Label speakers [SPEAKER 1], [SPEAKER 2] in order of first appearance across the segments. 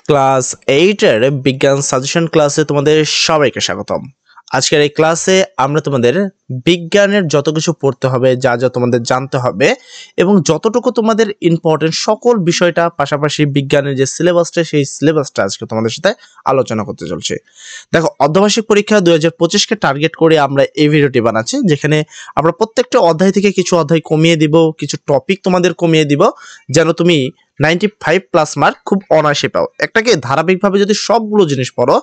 [SPEAKER 1] Class 8 এর বিজ্ঞান suggestion ক্লাসে তোমাদের সবাইকে স্বাগতম। আজকের এই ক্লাসে আমরা তোমাদের বিজ্ঞানের যত কিছু পড়তে হবে, যা যা তোমাদের জানতে হবে এবং যতটুকু তোমাদের ইম্পর্টেন্ট সকল বিষয়টা, পাশাপাশি বিজ্ঞানের যে সিলেবাসটা, সেই সিলেবাসটা আজকে তোমাদের সাথে আলোচনা করতে চলছে। দেখো, অর্ধবার্ষিক পরীক্ষা 2025 কে টার্গেট করে আমরা এই ভিডিওটি বানাচ্ছি, যেখানে আমরা প্রত্যেকটা অধ্যায় থেকে কিছু অধ্যায় কমিয়ে দিব, কিছু টপিক তোমাদের কমিয়ে দিব, যেন তুমি 95+ মার্ক খুব অনায়াসে পাও। একটাকে ধারাবাহিকভাবে যদি সবগুলো জিনিস পড়ো,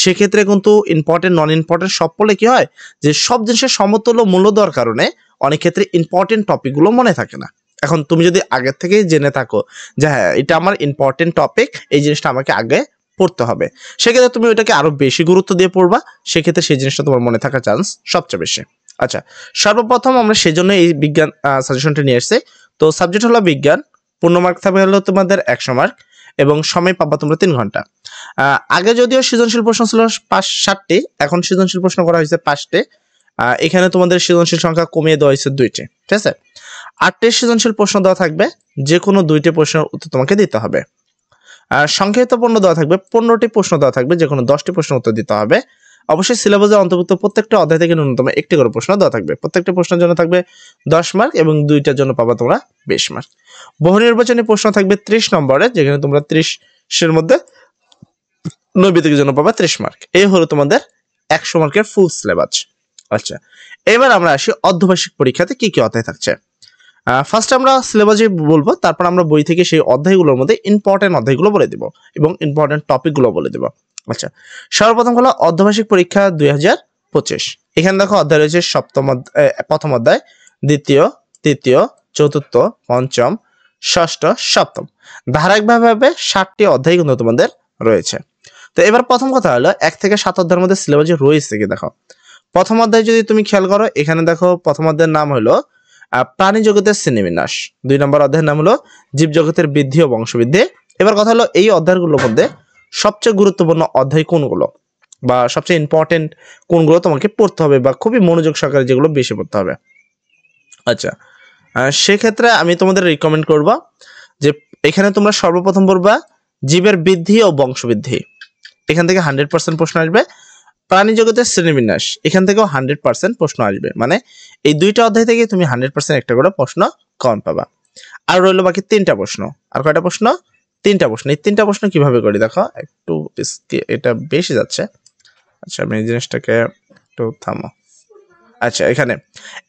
[SPEAKER 1] সেক্ষেত্রে কিন্তু ইম্পর্টেন্ট নন ইম্পর্টেন্ট সব পড়লে কি হয় যে সব জিনিসের সমতুল্য মূল্য দেওয়ার কারণে অনেক ক্ষেত্রে ইম্পর্টেন্ট টপিকগুলো মনে থাকে না। এখন তুমি যদি আগের থেকেই জেনে থাকো যে হ্যাঁ, এটা আমার ইম্পর্টেন্ট টপিক, এই জিনিসটা আমাকে আগে পড়তে হবে, সেক্ষেত্রে তুমি ওইটাকে আরো বেশি গুরুত্ব দিয়ে পড়বা, সেক্ষেত্রে সেই জিনিসটা তোমার মনে থাকার চান্স সবচেয়ে বেশি। আচ্ছা, সর্বপ্রথম আমরা সেজন্য এই বিজ্ঞান সাজেশনটা নিয়ে এসেছি। তো সাবজেক্ট হলো বিজ্ঞান, পূর্ণ মার্ক থাকবে হলো তোমাদের 100 মার্ক এবং সময় পাবা তোমরা 3 ঘন্টা। আগে যদিও সৃজনশীল প্রশ্ন ছিল 7টি, এখন সৃজনশীল প্রশ্ন করা হয়েছে 5টি। এখানে তোমাদের সৃজনশীল সংখ্যা কমিয়ে দেওয়া হয়েছে 2টি, ঠিক আছে। 8টি সৃজনশীল প্রশ্ন দেওয়া থাকবে, যে কোনো 2টি প্রশ্নের উত্তর তোমাকে দিতে হবে। সংক্ষিপ্ত প্রশ্ন দেওয়া থাকবে, 15টি প্রশ্ন দেওয়া থাকবে, যে কোনো 10টি প্রশ্ন উত্তর দিতে হবে। অবশ্যই সিলেবাসে অন্তর্ভুক্ত প্রত্যেকটা অধ্যায় থেকে ন্যূনতম 1টি করে প্রশ্ন দেওয়া থাকবে। প্রত্যেকটা প্রশ্নের জন্য থাকবে 10 মার্ক এবং 2টার জন্য পাবা তোমরা 20 মার্ক। বহু নির্বাচনী প্রশ্ন থাকবে 30 নম্বরে, যেখানে তোমরা 30-এর মধ্যে 90 জন্য পাবা 30 মার্ক। এই হলো তোমাদের 100 মার্কের ফুল সিলেবাস। আচ্ছা, এবার আমরা আসি অর্ধবার্ষিক পরীক্ষাতে কি কি অধ্যায় থাকছে। ফার্স্ট আমরা সিলেবাসে বলবো, তারপর আমরা বই থেকে সেই অধ্যায়গুলোর মধ্যে ইম্পর্টেন্ট অধ্যায়গুলো বলে দিব এবং ইম্পর্টেন্ট টপিকগুলো বলে দিব। আচ্ছা, সর্বপ্রথম হলো অর্ধবার্ষিক পরীক্ষা 2025। এখানে দেখো অধ্যায় রয়েছে প্রথম অধ্যায়, দ্বিতীয়, তৃতীয়, চতুর্থ, পঞ্চম, ষষ্ঠ, সপ্তম। ধারাবাহিকভাবে 7টি অধ্যায় কিন্তু তোমাদের রয়েছে। তো এবার প্রথম কথা হলো 1 থেকে 7 অধ্যায়ের মধ্যে সিলেবাসে রয়েছে কি দেখো। প্রথম অধ্যায় যদি তুমি খেয়াল করো, এখানে দেখো প্রথম অধ্যায়ের নাম হলো প্রাণী জগতের শ্রেণীবিন্যাস। 2 নম্বর অধ্যায়ের নাম হলো জীবজগতের বৃদ্ধি ও বংশবৃদ্ধি। এবার কথা হলো এই অধ্যায়গুলোর মধ্যে সবচেয়ে গুরুত্বপূর্ণ অধ্যায় কোনগুলো বা সবচেয়ে ইম্পর্টেন্ট কোনগুলো তোমাকে পড়তে হবে বা খুবই মনোযোগ সহকারে যেগুলো বেশি পড়তে হবে। আচ্ছা, সেক্ষেত্রে আমি তোমাদের রিকমেন্ড করব যে এখানে তোমরা সর্বপ্রথম পড়বা জীবের বৃদ্ধি ও বংশবৃদ্ধি। এখান থেকে 100% প্রশ্ন আসবে। প্রাণী জগতের শ্রেণীবিন্যাস, এখান থেকেও 100% প্রশ্ন আসবে। মানে এই 2টা অধ্যায় থেকে তুমি 100% একটা করে প্রশ্ন কমন পাবা। আর রইলো বাকি 3টা প্রশ্ন। আর কয়টা প্রশ্ন? 3টা প্রশ্ন। এই 3টা প্রশ্ন কিভাবে করি দেখো, একটু এটা বেশি যাচ্ছে। আচ্ছা, আমি এই জিনিসটাকে একটু থামো। আচ্ছা, এখানে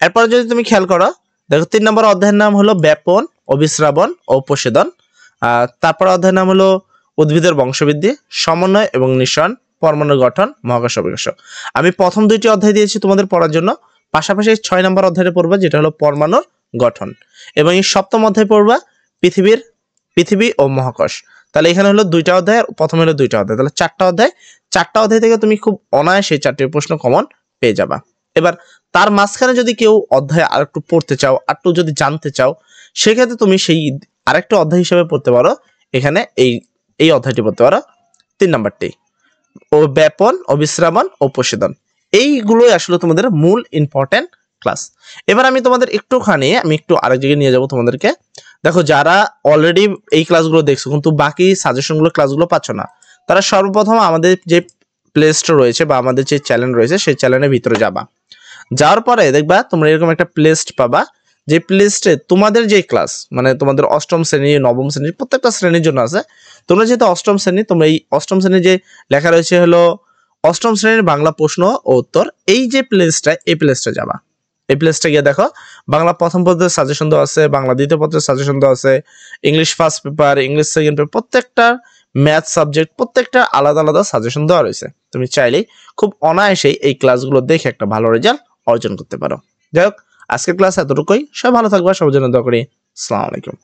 [SPEAKER 1] এরপর যদি তুমি খেয়াল করো, দেখো 3 নম্বর অধ্যায়ের নাম হলো ব্যাপন, অভিস্রাবণ ও উপসেদন। তারপর অধ্যায়ের নাম হলো উদ্ভিদের বংশবৃদ্ধি, সমন্বয় এবং নিঃসরণ, পরমাণু গঠন, মহাকাশ অভিকর্ষ। আমি প্রথম 2টি অধ্যায় দিয়েছি তোমাদের পড়ার জন্য, পাশাপাশি 6 নম্বর অধ্যায়ে পড়বা, যেটা হলো পরমাণুর গঠন, এবং এই সপ্তম অধ্যায় পড়বা পৃথিবী ও মহাকাশ। তাহলে এখানে হলো 2টা অধ্যায়, প্রথমে হলো 2টা অধ্যায়, তাহলে 4টা অধ্যায়। 4টা অধ্যায় থেকে তুমি খুব অনায়াসে 4টি প্রশ্ন কমন পেয়ে যাবা। এবার তার মাঝখানে যদি কেউ অধ্যায় আর একটু পড়তে চাও, আর একটু যদি জানতে চাও, সেক্ষেত্রে তুমি সেই আরেকটা অধ্যায় হিসেবে পড়তে পারো। এখানে এই অধ্যায়টি পড়তে পারো, 3 নম্বরটি, ও ব্যাপন, অভিস্রাবণ, উপসেদন। এইগুলোই আসলে তোমাদের মূল ইম্পর্টেন্ট ক্লাস। এবার আমি তোমাদের একটু আরেক জায়গায় নিয়ে যাব তোমাদেরকে। দেখো, যারা অলরেডি এই ক্লাসগুলো দেখছো কিন্তু বাকি সাজেশনগুলো ক্লাসগুলো পাচ্ছ না, তারা সর্বপ্রথম আমাদের যে প্লে স্টোর রয়েছে বা আমাদের যে চ্যানেল রয়েছে, সেই চ্যানেলের ভিতরে যাবা। যাওয়ার পরে দেখবা তোমরা এরকম একটা প্লে লিস্ট পাবা, যে প্লে লিস্টে তোমাদের যে ক্লাস, মানে তোমাদের 8ম শ্রেণী, 9ম শ্রেণী, প্রত্যেকটা শ্রেণীর জন্য আছে। তোমরা যেহেতু 8ম শ্রেণী, তোমরা এই 8ম শ্রেণীর যে লেখা রয়েছে হলো 8ম শ্রেণীর বাংলা প্রশ্ন ও উত্তর, এই যে প্লে লিস্টটা, এই প্লে লিস্টে যাবা। এই প্লে লিস্টে গিয়ে দেখো বাংলা প্রথম পত্রের সাজেশন দেওয়া আছে, বাংলা দ্বিতীয় পত্রের সাজেশন দেওয়া আছে, English first paper, English second paper, প্রত্যেকটা ম্যাথ সাবজেক্ট, প্রত্যেকটা আলাদা আলাদা সাজেশন দেওয়া রয়েছে। তুমি চাইলেই খুব অনায়াসেই এই ক্লাসগুলো দেখে একটা ভালো রেজাল্ট অর্জন করতে পারো। যাই হোক, আজকের ক্লাস এতটুকুই। সবাই ভালো থাকবা, সবার জন্য দোয়া করি। আসসালামু আলাইকুম।